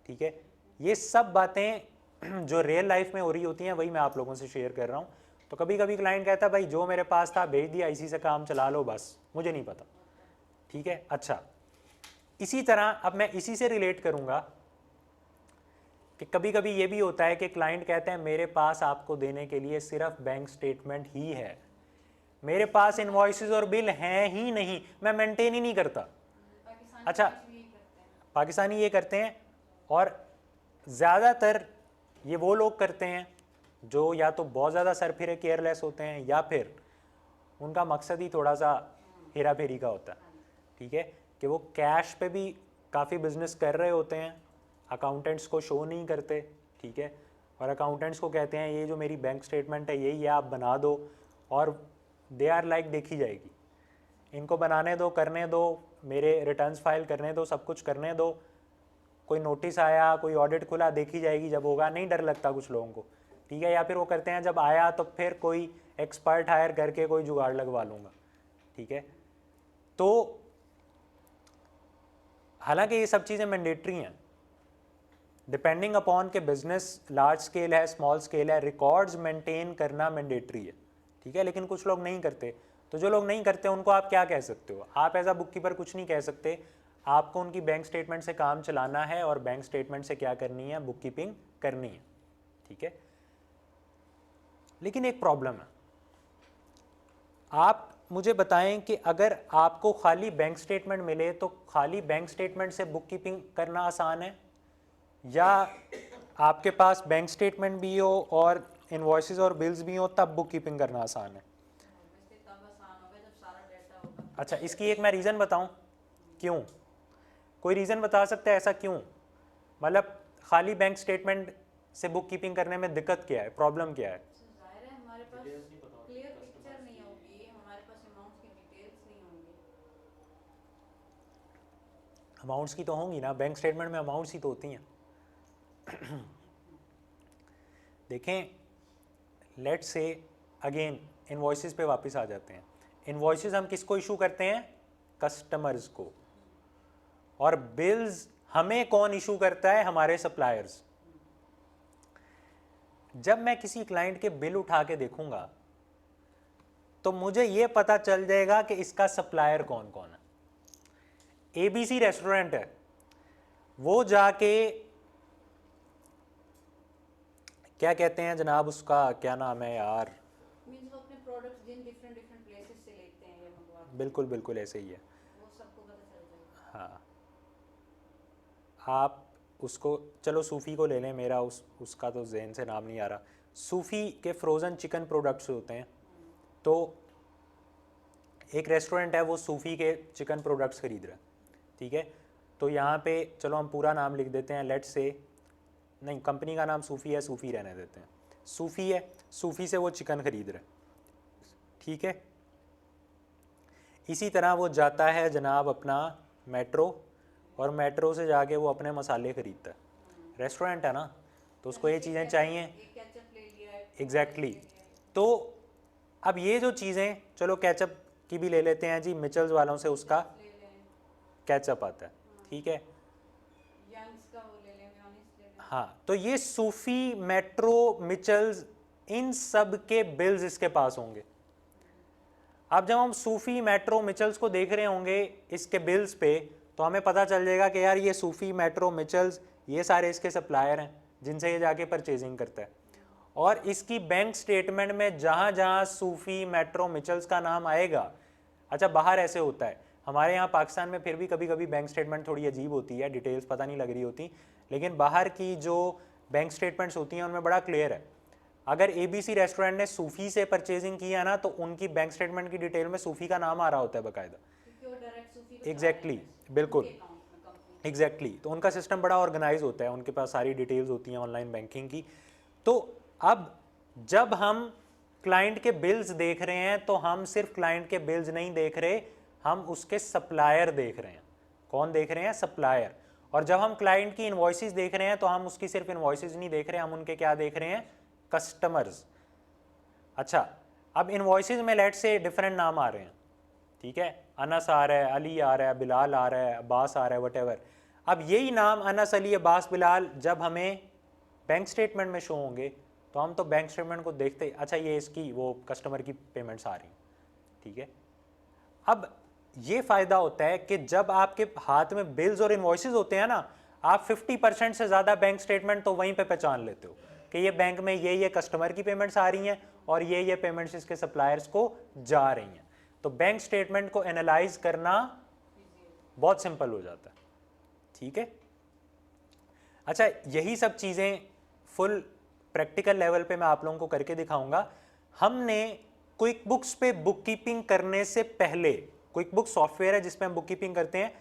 ठीक है। ये सब बातें जो रियल लाइफ में हो रही होती हैं वही मैं आप लोगों से शेयर कर रहा हूँ। तो कभी कभी क्लाइंट कहता है भाई जो मेरे पास था भेज दिया, इसी से काम चला लो बस, मुझे नहीं पता, ठीक है। अच्छा, इसी तरह अब मैं इसी से रिलेट करूँगा कि कभी कभी ये भी होता है कि क्लाइंट कहते हैं मेरे पास आपको देने के लिए सिर्फ बैंक स्टेटमेंट ही है, मेरे पास इनवॉइसेस और बिल हैं ही नहीं, मैं मेंटेन ही नहीं करता। अच्छा, पाकिस्तानी ये करते हैं, और ज़्यादातर ये वो लोग करते हैं जो या तो बहुत ज़्यादा सरफिरे केयरलेस होते हैं या फिर उनका मकसद ही थोड़ा सा हेरा फेरी का होता है, ठीक है, कि वो कैश पे भी काफ़ी बिजनेस कर रहे होते हैं, अकाउंटेंट्स को शो नहीं करते, ठीक है, और अकाउंटेंट्स को कहते हैं ये जो मेरी बैंक स्टेटमेंट है यही है आप बना दो, और दे आर लाइक देखी जाएगी, इनको बनाने दो, करने दो, मेरे रिटर्न्स फाइल करने दो, सब कुछ करने दो, कोई नोटिस आया, कोई ऑडिट खुला, देखी जाएगी जब होगा, नहीं डर लगता कुछ लोगों को, ठीक है। या फिर वो करते हैं जब आया तो फिर कोई एक्सपर्ट हायर करके कोई जुगाड़ लगवा लूँगा, ठीक है। तो हालांकि ये सब चीज़ें मैंडेटरी हैं, डिपेंडिंग अपॉन के बिजनेस लार्ज स्केल है, स्मॉल स्केल है, रिकॉर्ड्स मेंटेन करना मैंडेटरी है, ठीक है। लेकिन कुछ लोग नहीं करते, तो जो लोग नहीं करते उनको आप क्या कह सकते हो? आप एज अ बुक कीपर कुछ नहीं कह सकते, आपको उनकी बैंक स्टेटमेंट से काम चलाना है और बैंक स्टेटमेंट से क्या करनी है, बुक कीपिंग करनी है, ठीक है। लेकिन एक प्रॉब्लम है, आप मुझे बताएं कि अगर आपको खाली बैंक स्टेटमेंट मिले तो खाली बैंक स्टेटमेंट से बुक कीपिंग करना आसान है, या आपके पास बैंक स्टेटमेंट भी हो और इनवॉइसेस और बिल्स भी हो तब बुक कीपिंग करना आसान है? अच्छा, इसकी एक मैं रीज़न बताऊं क्यों, कोई रीज़न बता सकता है ऐसा क्यों? मतलब खाली बैंक स्टेटमेंट से बुक कीपिंग करने में दिक्कत क्या है, प्रॉब्लम क्या है? जाहिर है हमारे पास क्लियर पिक्चर नहीं होगी, हमारे पास अमाउंट्स की डिटेल्स नहीं होंगी। अमाउंट्स की तो होंगी ना, बैंक स्टेटमेंट में अमाउंट्स ही तो होती हैं। देखें, लेट्स से अगेन इनवॉइसेस पे वापस आ जाते हैं। इनवॉइसेस हम किसको इशू करते हैं? कस्टमर्स को। और बिल्स हमें कौन इशू करता है? हमारे सप्लायर्स। जब मैं किसी क्लाइंट के बिल उठा के देखूंगा तो मुझे ये पता चल जाएगा कि इसका सप्लायर कौन कौन है। ABC रेस्टोरेंट है, वो जाके क्या कहते हैं जनाब, उसका क्या नाम है यार, मींस वो अपने प्रोडक्ट्स जिन डिफरेंट डिफरेंट प्लेसेस से लेते हैं या मंगवाते हैं, बिल्कुल बिल्कुल ऐसे ही है, वो सबको पता चल जाएगा। हाँ। आप उसको चलो सूफ़ी को ले लें, मेरा उसका तो जहन से नाम नहीं आ रहा। सूफ़ी के फ्रोज़न चिकन प्रोडक्ट्स होते हैं, तो एक रेस्टोरेंट है, वो सूफ़ी के चिकन प्रोडक्ट्स खरीद रहा है, ठीक है। तो यहाँ पे चलो हम पूरा नाम लिख देते हैं, लेट्स से, नहीं कंपनी का नाम सूफ़ी है, सूफ़ी रहने देते हैं, सूफ़ी है, सूफ़ी से वो चिकन खरीद रहे हैं, ठीक है। इसी तरह वो जाता है जनाब अपना मेट्रो, और मेट्रो से जाके वो अपने मसाले ख़रीदता है। रेस्टोरेंट है ना, तो उसको ये चीज़ें चाहिए, एक केचप ले लिया है, एग्जैक्टली। ले लिया है। तो अब ये जो चीज़ें, चलो केचप की भी ले लेते हैं जी, मिचल्स वालों से उसका ले लें, केचप आता है, ठीक है। यंग्स का वो ले लें, मेयोनीज ले लें। हाँ, तो ये सूफ़ी, मेट्रो, मिचल्स, इन सब के बिल्स इसके पास होंगे। अब जब हम सूफ़ी, मेट्रो, मिचल्स को देख रहे होंगे इसके बिल्स पे, तो हमें पता चल जाएगा कि यार ये सूफ़ी, मेट्रो, मिचल्स, ये सारे इसके सप्लायर हैं जिनसे ये जाके परचेजिंग करता है। और इसकी बैंक स्टेटमेंट में जहाँ जहाँ सूफ़ी, मेट्रो, मिचल्स का नाम आएगा, अच्छा बाहर ऐसे होता है, हमारे यहाँ पाकिस्तान में फिर भी कभी कभी बैंक स्टेटमेंट थोड़ी अजीब होती है, डिटेल्स पता नहीं लग रही होती, लेकिन बाहर की जो बैंक स्टेटमेंट्स होती हैं उनमें बड़ा क्लियर है। अगर ABC रेस्टोरेंट ने सूफ़ी से परचेजिंग किया ना, तो उनकी बैंक स्टेटमेंट की डिटेल में सूफ़ी का नाम आ रहा होता है बाकायदा। क्योंकि वो डायरेक्ट सूफी को एग्जैक्टली, बिल्कुल, एग्जैक्टली। तो उनका सिस्टम बड़ा ऑर्गेनाइज होता है, उनके पास सारी डिटेल्स होती हैं ऑनलाइन बैंकिंग की। तो अब जब हम क्लाइंट के बिल्स देख रहे हैं, तो हम सिर्फ क्लाइंट के बिल्स नहीं देख रहे, हम उसके सप्लायर देख रहे हैं। कौन देख रहे हैं? सप्लायर। और जब हम क्लाइंट की इन्वॉइसेस देख रहे हैं, तो हम उसकी सिर्फ इन्वॉइसेस नहीं देख रहे, हम उनके क्या देख रहे हैं? कस्टमर्स। अच्छा, अब इन्वॉइसेस में लेट से डिफरेंट नाम आ रहे हैं, ठीक है, अनस आ रहा है, अली आ रहा है, बिलाल आ रहा है, अब्बास आ रहा है, वटेवर। अब यही नाम अनस, अली, अब्बास, बिलाल जब हमें बैंक स्टेटमेंट में शो होंगे, तो हम तो बैंक स्टेटमेंट को देखते ही, अच्छा ये इसकी वो कस्टमर की पेमेंट्स आ रही, ठीक है। अब ये फ़ायदा होता है कि जब आपके हाथ में बिल्स और इन्वॉइसेस होते हैं ना, आप 50% से ज़्यादा बैंक स्टेटमेंट तो वहीं पे पहचान लेते हो कि ये बैंक में ये कस्टमर की पेमेंट्स आ रही हैं और ये पेमेंट्स इसके सप्लायर्स को जा रही हैं। तो बैंक स्टेटमेंट को एनालाइज करना बहुत सिंपल हो जाता है, ठीक है। अच्छा, यही सब चीज़ें फुल प्रैक्टिकल लेवल पे मैं आप लोगों को करके दिखाऊंगा। हमने क्विक बुक्स पे बुक कीपिंग करने से पहले, क्विक बुक सॉफ्टवेयर है जिसपे हम बुक कीपिंग करते हैं,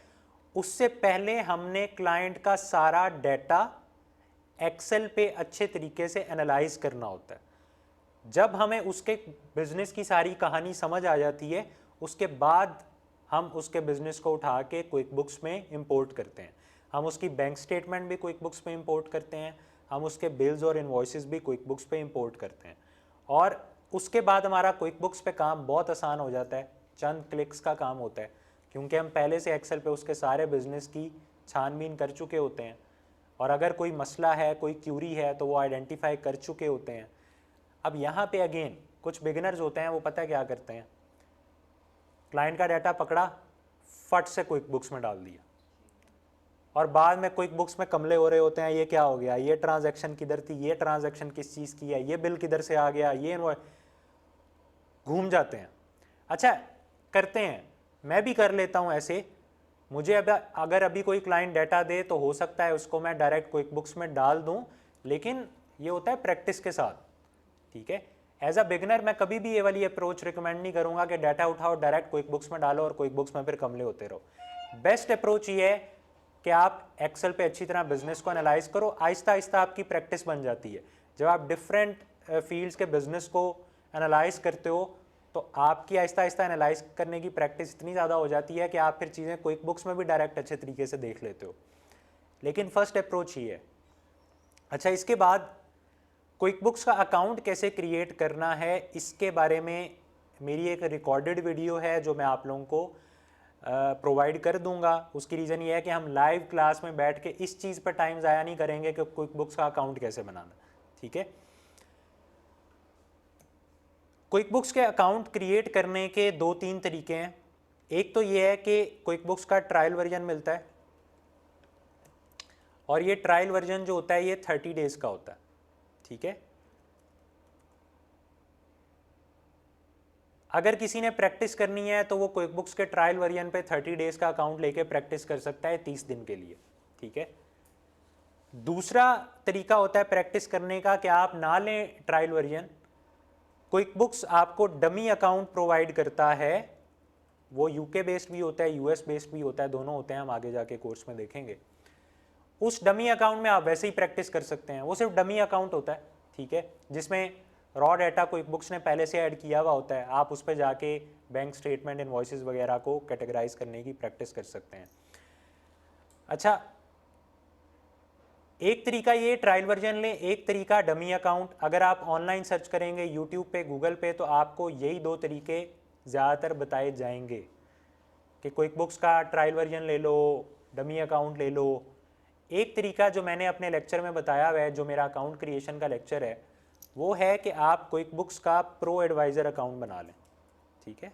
उससे पहले हमने क्लाइंट का सारा डाटा एक्सेल पे अच्छे तरीके से एनालाइज करना होता है। जब हमें उसके बिजनेस की सारी कहानी समझ आ जाती है, उसके बाद हम उसके बिजनेस को उठा के क्विक बुक्स में इंपोर्ट करते हैं। हम उसकी बैंक स्टेटमेंट भी क्विक बुक्स में इंपोर्ट करते हैं, हम उसके बिल्स और इनवॉइसेस भी क्विक बुक्स पे इंपोर्ट करते हैं, और उसके बाद हमारा क्विक बुक्स पे काम बहुत आसान हो जाता है, चंद क्लिक्स का काम होता है, क्योंकि हम पहले से एक्सेल पे उसके सारे बिजनेस की छानबीन कर चुके होते हैं, और अगर कोई मसला है, कोई क्यूरी है, तो वो आइडेंटिफाई कर चुके होते हैं। अब यहाँ पे अगेन कुछ बिगिनर्स होते हैं, वो पता है क्या करते हैं, क्लाइंट का डाटा पकड़ा, फट से क्विक बुक्स में डाल दिया, और बाद में क्विक बुक्स में कमले हो रहे होते हैं, ये क्या हो गया, ये ट्रांजैक्शन किधर थी, ये ट्रांजैक्शन किस चीज़ की है, ये बिल किधर से आ गया, ये घूम जाते हैं। अच्छा, करते हैं, मैं भी कर लेता हूँ ऐसे। मुझे अगर अभी कोई क्लाइंट डाटा दे, तो हो सकता है उसको मैं डायरेक्ट क्विक बुक्स में डाल दूँ, लेकिन ये होता है प्रैक्टिस के साथ, ठीक है। एज अ बिगनर मैं कभी भी ये वाली अप्रोच रिकमेंड नहीं करूँगा कि डाटा उठाओ डायरेक्ट क्विक बुक्स में डालो और क्विक बुक्स में फिर कमले होते रहो। बेस्ट अप्रोच ये है कि आप एक्सेल पे अच्छी तरह बिजनेस को एनालाइज करो, आहिस्ता आहिस्ता आपकी प्रैक्टिस बन जाती है। जब आप डिफरेंट फील्ड्स के बिजनेस को एनालाइज करते हो, तो आपकी आहिस्ता आहिस्ता एनालाइज करने की प्रैक्टिस इतनी ज़्यादा हो जाती है कि आप फिर चीज़ें क्विक बुक्स में भी डायरेक्ट अच्छे तरीके से देख लेते हो। लेकिन फर्स्ट अप्रोच ही है। अच्छा, इसके बाद क्विक बुक्स का अकाउंट कैसे क्रिएट करना है, इसके बारे में मेरी एक रिकॉर्डेड वीडियो है जो मैं आप लोगों को प्रोवाइड कर दूंगा। उसकी रीज़न ये है कि हम लाइव क्लास में बैठ के इस चीज़ पर टाइम ज़ाया नहीं करेंगे कि क्विक बुक्स का अकाउंट कैसे बनाना, ठीक है। क्विक बुक्स के अकाउंट क्रिएट करने के 2-3 तरीके हैं। एक तो ये है कि क्विक बुक्स का ट्रायल वर्जन मिलता है, और ये ट्रायल वर्जन जो होता है ये 30 डेज़ का होता है, ठीक है। अगर किसी ने प्रैक्टिस करनी है तो वो क्विक बुक्स के ट्रायल वर्जन पे 30 डेज़ का अकाउंट लेके प्रैक्टिस कर सकता है 30 दिन के लिए, ठीक है। दूसरा तरीका होता है प्रैक्टिस करने का कि आप ना लें ट्रायल वर्जन, क्विक बुक्स आपको डमी अकाउंट प्रोवाइड करता है, वो यूके बेस्ड भी होता है, यूएस बेस्ड भी होता है, दोनों होते हैं, हम आगे जाके कोर्स में देखेंगे। उस डमी अकाउंट में आप वैसे ही प्रैक्टिस कर सकते हैं, वो सिर्फ डमी अकाउंट होता है, ठीक है, जिसमें रॉ डाटा क्विक बुक्स ने पहले से ऐड किया हुआ होता है, आप उस पर जाके बैंक स्टेटमेंट, इनवॉइसेस वगैरह को कैटेगराइज करने की प्रैक्टिस कर सकते हैं। अच्छा, एक तरीका ये ट्रायल वर्जन ले, एक तरीका डमी अकाउंट। अगर आप ऑनलाइन सर्च करेंगे यूट्यूब पे, गूगल पे, तो आपको यही दो तरीके ज़्यादातर बताए जाएंगे कि क्विक बुक्स का ट्रायल वर्जन ले लो, डमी अकाउंट ले लो। एक तरीका जो मैंने अपने लेक्चर में बताया हुआ है, जो मेरा अकाउंट क्रिएशन का लेक्चर है, वो है कि आप क्विक बुक्स का प्रो एडवाइज़र अकाउंट बना लें, ठीक है।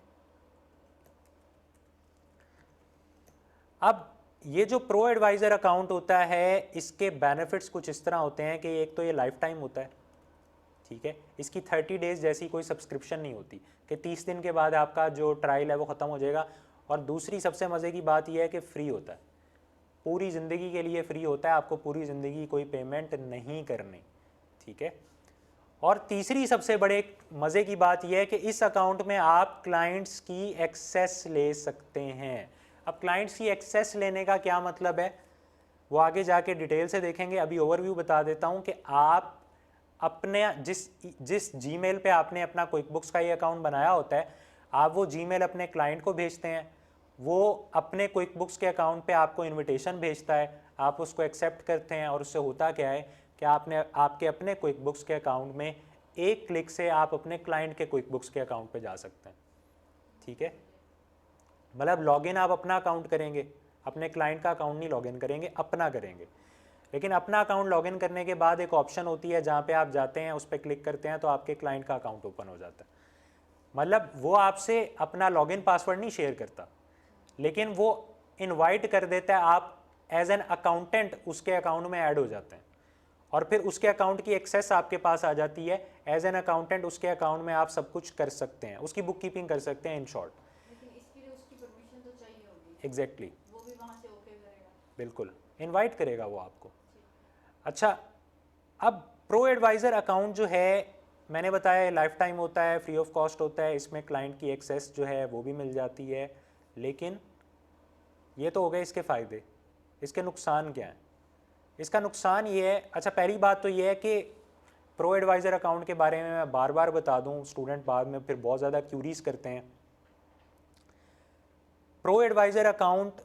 अब ये जो प्रो एडवाइज़र अकाउंट होता है, इसके बेनिफिट्स कुछ इस तरह होते हैं कि एक तो ये लाइफ टाइम होता है, ठीक है, इसकी 30 डेज़ जैसी कोई सब्सक्रिप्शन नहीं होती कि 30 दिन के बाद आपका जो ट्रायल है वो ख़त्म हो जाएगा। और दूसरी सबसे मज़े की बात यह है कि फ्री होता है, पूरी ज़िंदगी के लिए फ्री होता है, आपको पूरी ज़िंदगी कोई पेमेंट नहीं करनी, ठीक है। और तीसरी सबसे बड़े मज़े की बात यह है कि इस अकाउंट में आप क्लाइंट्स की एक्सेस ले सकते हैं। अब क्लाइंट्स की एक्सेस लेने का क्या मतलब है, वो आगे जाके डिटेल से देखेंगे, अभी ओवरव्यू बता देता हूँ कि आप अपने जिस जीमेल पे आपने अपना क्विक बुक्स का ये अकाउंट बनाया होता है, आप वो जीमेल अपने क्लाइंट को भेजते हैं, वो अपने क्विक बुक्स के अकाउंट पे आपको इनविटेशन भेजता है, आप उसको एक्सेप्ट करते हैं, और उससे होता क्या है कि आपके अपने क्विक बुक्स के अकाउंट में एक क्लिक से आप अपने क्लाइंट के क्विक बुक्स के अकाउंट पे जा सकते हैं, ठीक है। मतलब लॉगिन आप अपना अकाउंट करेंगे, अपने क्लाइंट का अकाउंट नहीं लॉगिन करेंगे, अपना करेंगे। लेकिन अपना अकाउंट लॉगिन करने के बाद एक ऑप्शन होती है जहाँ पे आप जाते हैं, उस पर क्लिक करते हैं तो आपके क्लाइंट का अकाउंट ओपन हो जाता है। मतलब वो आपसे अपना लॉगिन पासवर्ड नहीं शेयर करता, लेकिन वो इनवाइट कर देता है, आप एज एन अकाउंटेंट उसके अकाउंट में ऐड हो जाते हैं, और फिर उसके अकाउंट की एक्सेस आपके पास आ जाती है। एज एन अकाउंटेंट उसके अकाउंट में आप सब कुछ कर सकते हैं, उसकी बुक कीपिंग कर सकते हैं, इन शॉर्ट। लेकिन इसके लिए उसकी परमिशन तो चाहिए होगी। एग्जैक्टली, वो भी वहाँ से ओके करेगा। बिल्कुल इनवाइट करेगा वो आपको। अच्छा, अब प्रो एडवाइज़र अकाउंट जो है, मैंने बताया लाइफ टाइम होता है, फ्री ऑफ कॉस्ट होता है, इसमें क्लाइंट की एक्सेस जो है वो भी मिल जाती है। लेकिन ये तो हो गए इसके फ़ायदे, इसके नुकसान क्या हैं? इसका नुकसान ये है, अच्छा पहली बात तो ये है कि प्रो एडवाइज़र अकाउंट के बारे में मैं बार बार बता दूं, स्टूडेंट बाद में फिर बहुत ज़्यादा क्यूरीज करते हैं। प्रो एडवाइज़र अकाउंट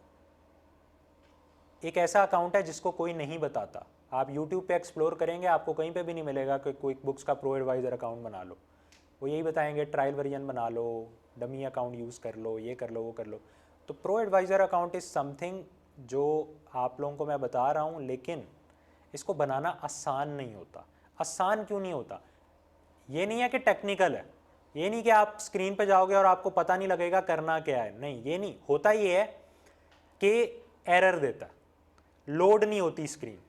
एक ऐसा अकाउंट है जिसको कोई नहीं बताता। आप यूट्यूब पे एक्सप्लोर करेंगे, आपको कहीं पे भी नहीं मिलेगा कि क्विक बुक्स का प्रो एडवाइज़र अकाउंट बना लो। वो यही बताएंगे ट्रायल वर्जन बना लो, डमी अकाउंट यूज़ कर लो, ये कर लो, वो कर लो। तो ProAdvisor account is something जो आप लोगों को मैं बता रहा हूँ, लेकिन इसको बनाना आसान नहीं होता। आसान क्यों नहीं होता? ये नहीं है कि टेक्निकल है, ये नहीं कि आप स्क्रीन पे जाओगे और आपको पता नहीं लगेगा करना क्या है, नहीं, ये नहीं होता। ये है कि एरर देता है, लोड नहीं होती स्क्रीन,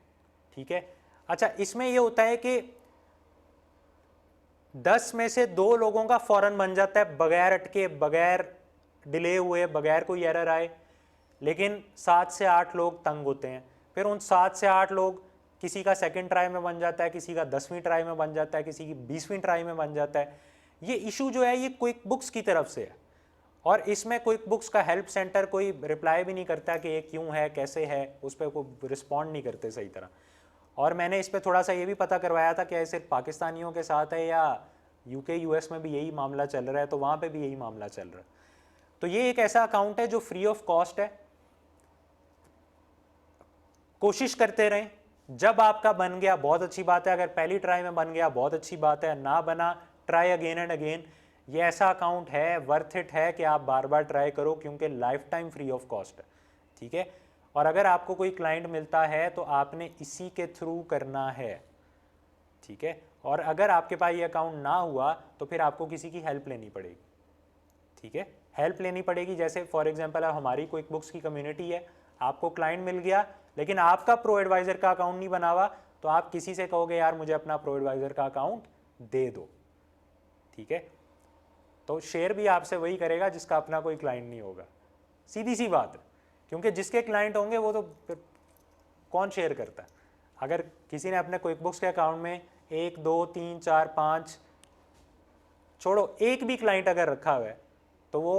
ठीक है। अच्छा, इसमें ये होता है कि 10 में से 2 लोगों का फौरन बन जाता है, बगैर अटके, बगैर डिले हुए, बगैर कोई एरर आए। लेकिन 7 से 8 लोग तंग होते हैं। फिर उन 7 से 8 लोग, किसी का सेकंड ट्राई में बन जाता है, किसी का 10वीं ट्राई में बन जाता है, किसी की 20वीं ट्राई में बन जाता है। ये इशू जो है ये क्विक बुक्स की तरफ से है, और इसमें क्विक बुक्स का हेल्प सेंटर कोई रिप्लाई भी नहीं करता कि ये क्यों है, कैसे है, उस पर कोई रिस्पॉन्ड नहीं करते सही तरह। और मैंने इस पर थोड़ा सा ये भी पता करवाया था कि ये सिर्फ पाकिस्तानियों के साथ है या यूके यूएस में भी यही मामला चल रहा है, तो वहाँ पे भी यही मामला चल रहा है। तो ये एक ऐसा अकाउंट है जो फ्री ऑफ कॉस्ट है। कोशिश करते रहें, जब आपका बन गया बहुत अच्छी बात है, अगर पहली ट्राई में बन गया बहुत अच्छी बात है, ना बना ट्राई अगेन एंड अगेन। ये ऐसा अकाउंट है, वर्थ इट है कि आप बार बार ट्राई करो, क्योंकि life time free of cost है, ठीक है। और अगर आपको कोई क्लाइंट मिलता है तो आपने इसी के थ्रू करना है, ठीक है। और अगर आपके पास ये अकाउंट ना हुआ तो फिर आपको किसी की हेल्प लेनी पड़ेगी, ठीक है। हेल्प लेनी पड़ेगी, जैसे फॉर एग्जांपल हमारी क्विक बुक्स की कम्युनिटी है, आपको क्लाइंट मिल गया लेकिन आपका प्रो एडवाइज़र का अकाउंट नहीं बना हुआ, तो आप किसी से कहोगे यार मुझे अपना प्रो एडवाइज़र का अकाउंट दे दो, ठीक है। तो शेयर भी आपसे वही करेगा जिसका अपना कोई क्लाइंट नहीं होगा, सीधी सी बात है। क्योंकि जिसके क्लाइंट होंगे वो तो फिर कौन शेयर करता है। अगर किसी ने अपने क्विक बुक्स के अकाउंट में 1 2 3 4 5 छोड़ो, एक भी क्लाइंट अगर रखा हुआ है तो वो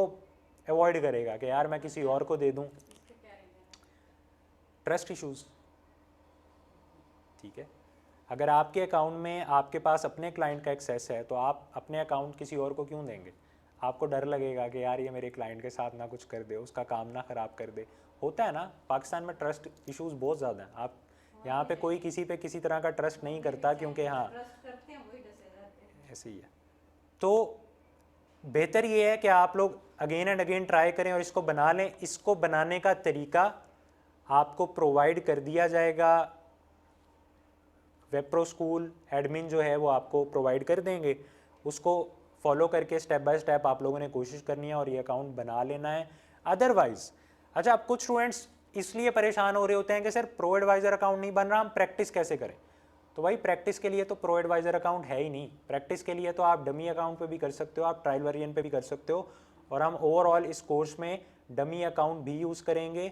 अवॉइड करेगा कि यार मैं किसी और को दे दूं। इसके क्या रीजन है? ट्रस्ट इश्यूज, ठीक है। अगर आपके अकाउंट में आपके पास अपने क्लाइंट का एक्सेस है तो आप अपने अकाउंट किसी और को क्यों देंगे? आपको डर लगेगा कि यार ये मेरे क्लाइंट के साथ ना कुछ कर दे, उसका काम ना ख़राब कर दे। होता है ना, पाकिस्तान में ट्रस्ट इश्यूज बहुत ज़्यादा हैं। आप यहाँ पे कोई किसी पे किसी तरह का ट्रस्ट नहीं करता, क्योंकि हाँ ट्रस्ट करते हैं वही डसे जाते हैं। ऐसे ही है। तो बेहतर ये है कि आप लोग अगेन एंड अगेन ट्राई करें और इसको बना लें। इसको बनाने का तरीका आपको प्रोवाइड कर दिया जाएगा, वेब प्रो स्कूल एडमिन जो है वो आपको प्रोवाइड कर देंगे। उसको फॉलो करके स्टेप बाय स्टेप आप लोगों ने कोशिश करनी है और ये अकाउंट बना लेना है। अदरवाइज अच्छा, अब कुछ स्टूडेंट्स इसलिए परेशान हो रहे होते हैं कि सर प्रो एडवाइज़र अकाउंट नहीं बन रहा, हम प्रैक्टिस कैसे करें? तो भाई प्रैक्टिस के लिए तो प्रो एडवाइज़र अकाउंट है ही नहीं। प्रैक्टिस के लिए तो आप डमी अकाउंट पे भी कर सकते हो, आप ट्रायल वर्जन पे भी कर सकते हो, और हम ओवरऑल इस कोर्स में डमी अकाउंट भी यूज़ करेंगे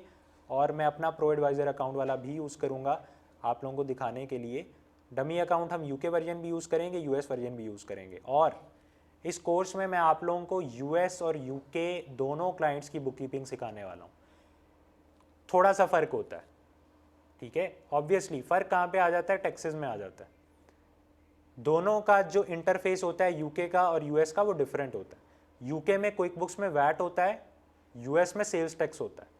और मैं अपना प्रो एडवाइज़र अकाउंट वाला भी यूज़ करूँगा आप लोगों को दिखाने के लिए। डमी अकाउंट हम यूके वर्जन भी यूज़ करेंगे, यूएस वर्जन भी यूज़ करेंगे, और इस कोर्स में मैं आप लोगों को यूएस और यूके दोनों क्लाइंट्स की बुक कीपिंग सिखाने वाला हूँ। थोड़ा सा फ़र्क होता है, ठीक है। ऑब्वियसली फ़र्क कहाँ पे आ जाता है? टैक्सेस में आ जाता है। दोनों का जो इंटरफेस होता है यूके का और यूएस का वो डिफरेंट होता है। यूके में क्विक बुक्स में वैट होता है, यूएस में सेल्स टैक्स होता है।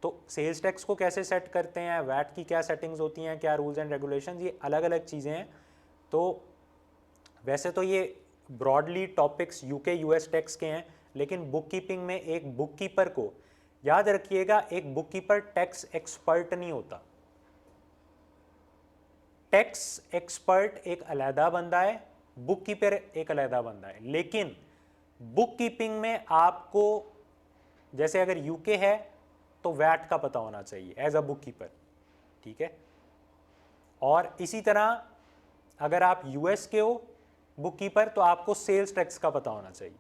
तो सेल्स टैक्स को कैसे सेट करते हैं, वैट की क्या सेटिंग्स होती हैं, क्या रूल्स एंड रेगुलेशंस, ये अलग अलग चीज़ें हैं। तो वैसे तो ये broadly topics UK US tax के हैं, लेकिन बुक कीपिंग में एक बुक कीपर को, याद रखिएगा, एक बुक कीपर टैक्स एक्सपर्ट नहीं होता। टैक्स एक्सपर्ट एक अलहदा बंदा है, बुक कीपर एक अलहदा बंदा है। लेकिन बुक कीपिंग में आपको, जैसे अगर यूके है तो वैट का पता होना चाहिए एज अ बुक कीपर, ठीक है। और इसी तरह अगर आप यूएस के हो बुक कीपर तो आपको सेल्स टैक्स का पता होना चाहिए।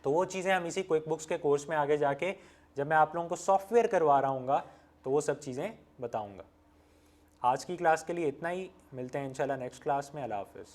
तो वो चीज़ें हम इसी क्विक बुक्स के कोर्स में आगे जाके जब मैं आप लोगों को सॉफ्टवेयर करवा रहा हूँगा तो वो सब चीज़ें बताऊँगा। आज की क्लास के लिए इतना ही, मिलते हैं इंशाल्लाह नेक्स्ट क्लास में। अल्लाह हाफ़िज़।